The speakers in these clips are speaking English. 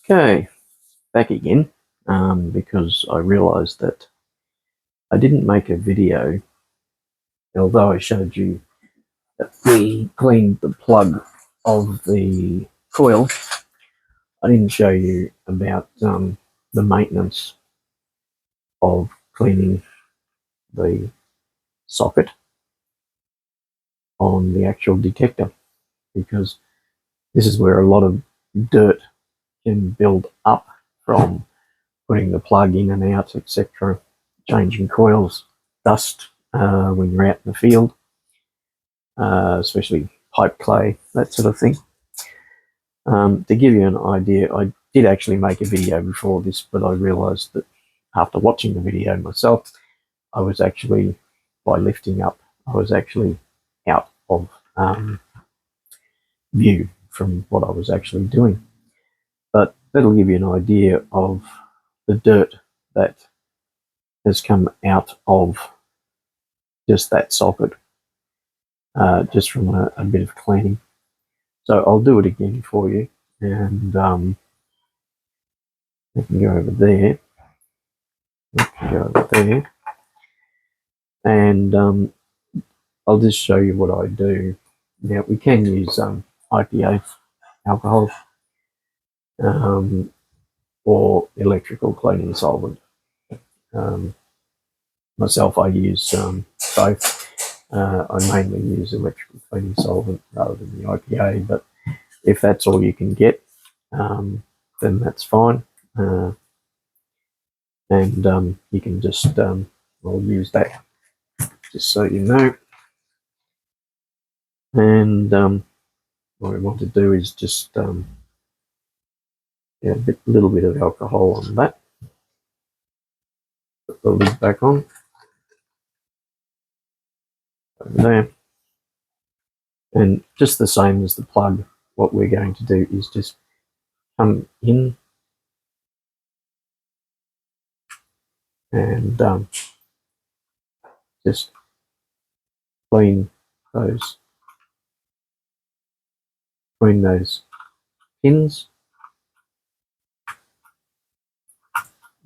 Okay, back again, because I realized that I didn't make a video, although I showed you that we cleaned the plug of the coil. I didn't show you about the maintenance of cleaning the socket on the actual detector, because this is where a lot of dirt can build up from putting the plug in and out, etc., changing coils, dust when you're out in the field, especially pipe clay, that sort of thing. To give you an idea, I did actually make a video before this, but I realised that after watching the video myself, I was actually, by lifting up, I was actually out of view from what I was actually doing. But that'll give you an idea of the dirt that has come out of just that socket, just from a bit of cleaning. So I'll do it again for you, and we can go over there. We can go over there, and I'll just show you what I do. Now we can use IPA alcohol or electrical cleaning solvent. Myself, I use both. I mainly use electrical cleaning solvent rather than the IPA, but if that's all you can get, then that's fine. And you can just, I'll use that, just so you know. And what we want to do is just a little bit of alcohol on that. Put the lid back on. Over there. And just the same as the plug, what we're going to do is just come in and just clean those pins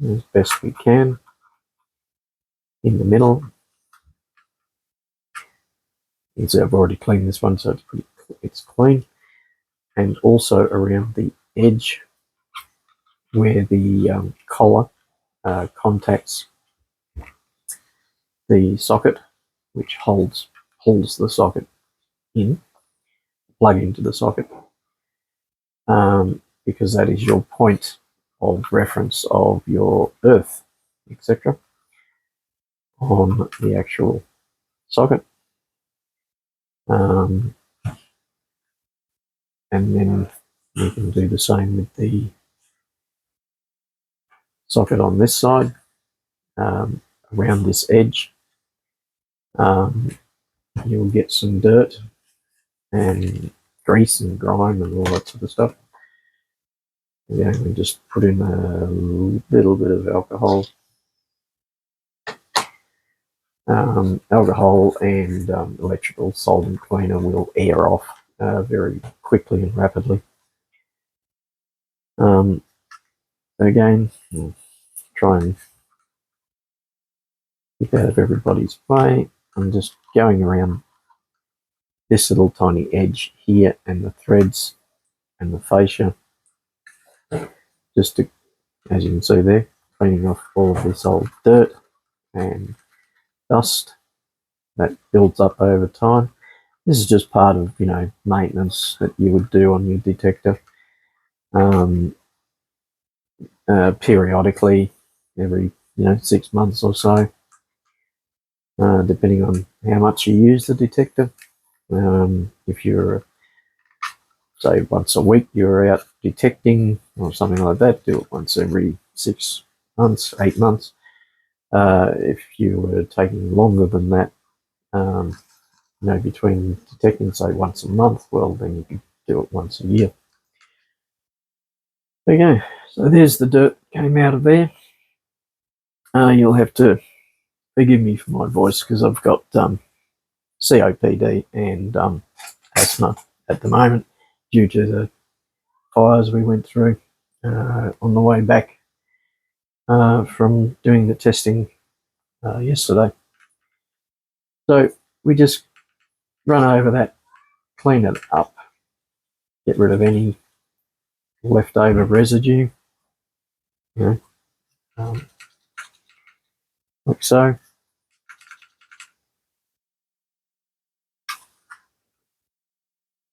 as best we can in the middle. I've already cleaned this one, so it's clean, and also around the edge where the collar contacts the socket, which pulls the socket in, plug into the socket, because that is your point of reference of your earth, etc., on the actual socket. And then you can do the same with the socket on this side, around this edge. You'll get some dirt and grease and grime and all that sort of stuff. Again, we just put in a little bit of alcohol. Alcohol and electrical solvent cleaner will air off very quickly and rapidly. Again, we'll try and keep out of everybody's way. I'm just going around this little tiny edge here and the threads and the fascia, just to, as you can see there, cleaning off all of this old dirt and dust that builds up over time. This is just part of, maintenance that you would do on your detector. Periodically, every 6 months or so, depending on how much you use the detector. If you're, say, once a week you're out detecting or something like that, do it once every 6 months, 8 months. If you were taking longer than that, between detecting, say, once a month, well, then you could do it once a year. There you go. So there's the dirt came out of there. You'll have to forgive me for my voice because I've got COPD and asthma at the moment due to the fires we went through. on the way back from doing the testing yesterday. So we just run over that, clean it up, get rid of any leftover residue, you know, like so.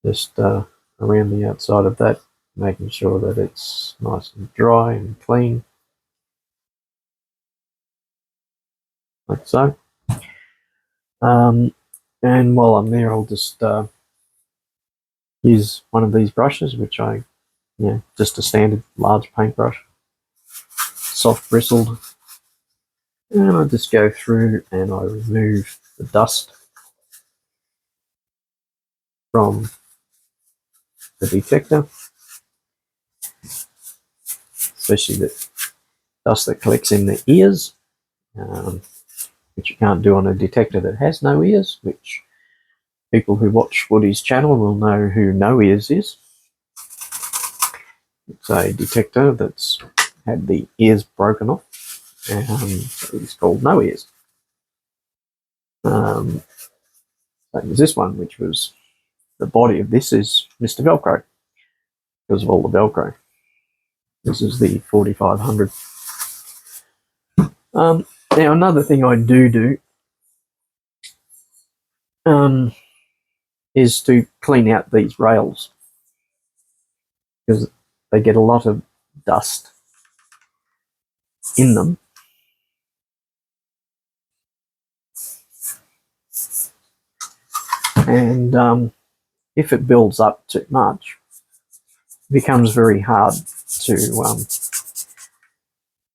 Just around the outside of that, making sure that it's nice and dry and clean, like so. And while I'm there, I'll just use one of these brushes, which just a standard large paintbrush, soft bristled, and I just go through and I remove the dust from the detector, especially the dust that collects in the ears, which you can't do on a detector that has no ears, which people who watch Woody's channel will know who No Ears is. It's a detector that's had the ears broken off. It's called No Ears. Same as this one, which was the body of this is Mr. Velcro, because of all the Velcro. This is the 4500. Now, another thing I do is to clean out these rails, because they get a lot of dust in them. And if it builds up too much, it becomes very hard to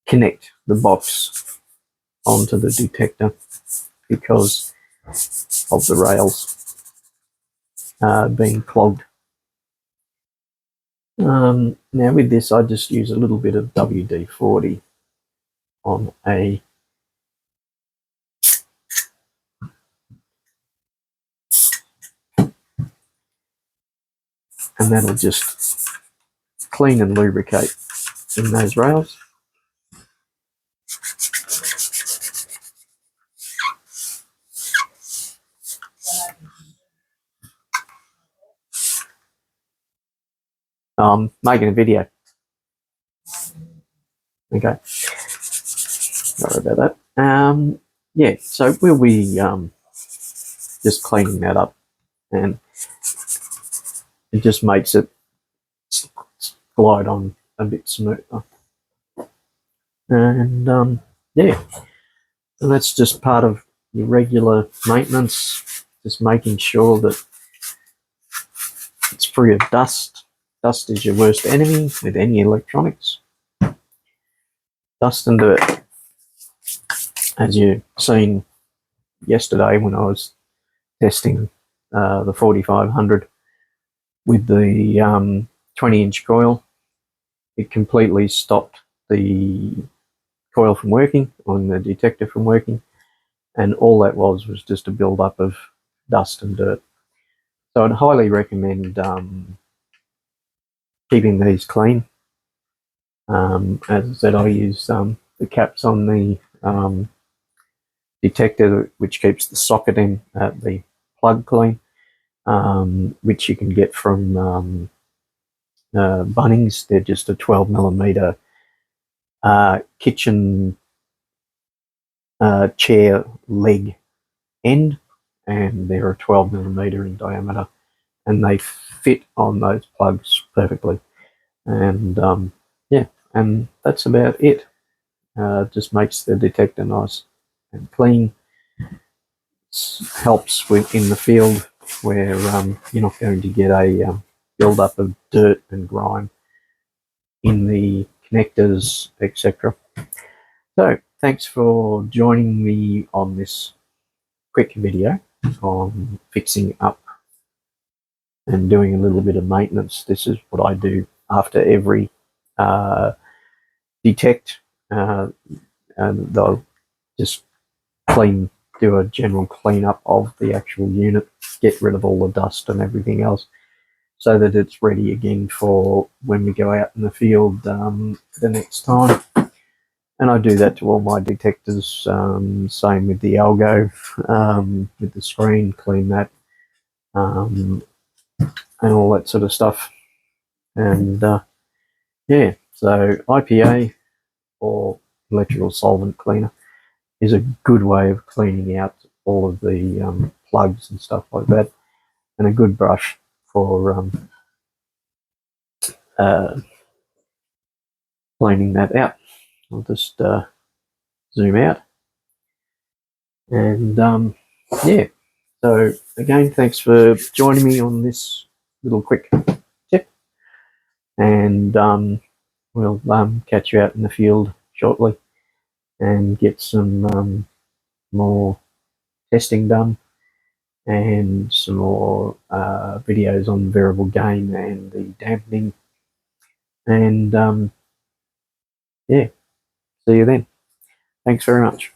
connect the box onto the detector because of the rails being clogged. Now with this, I just use a little bit of WD-40 on a and that'll just clean and lubricate in those rails. Making a video. Okay, sorry about that. Yeah, so we'll be just cleaning that up, and it just makes it glide on a bit smoother. And yeah, and that's just part of your regular maintenance, just making sure that it's free of dust. Dust is your worst enemy with any electronics. Dust and dirt. As you've seen yesterday when I was testing the 4500 with the 20-inch coil, it completely stopped the coil from working, on the detector from working, and all that was just a build-up of dust and dirt. So I'd highly recommend keeping these clean. As I said, I use the caps on the detector, which keeps the socket in the plug clean, which you can get from Bunnings. They're just a 12mm kitchen chair leg end, and they're a 12mm in diameter, and they fit on those plugs perfectly. And yeah, and that's about it. Just makes the detector nice and clean. Helps with in the field where you're not going to get a build up of dirt and grime in the connectors, etc. So thanks for joining me on this quick video on fixing up and doing a little bit of maintenance. This is what I do after every detect, and they'll just do a general cleanup of the actual unit, get rid of all the dust and everything else, so that it's ready again for when we go out in the field the next time. And I do that to all my detectors. Same with the algo, with the screen, clean that, and all that sort of stuff. And yeah, so IPA or electrical solvent cleaner is a good way of cleaning out all of the plugs and stuff like that, and a good brush for cleaning that out. I'll just zoom out, and yeah. So again, thanks for joining me on this little quick tip, and we'll catch you out in the field shortly and get some more testing done and some more videos on variable gain and the dampening. And yeah, see you then. Thanks very much.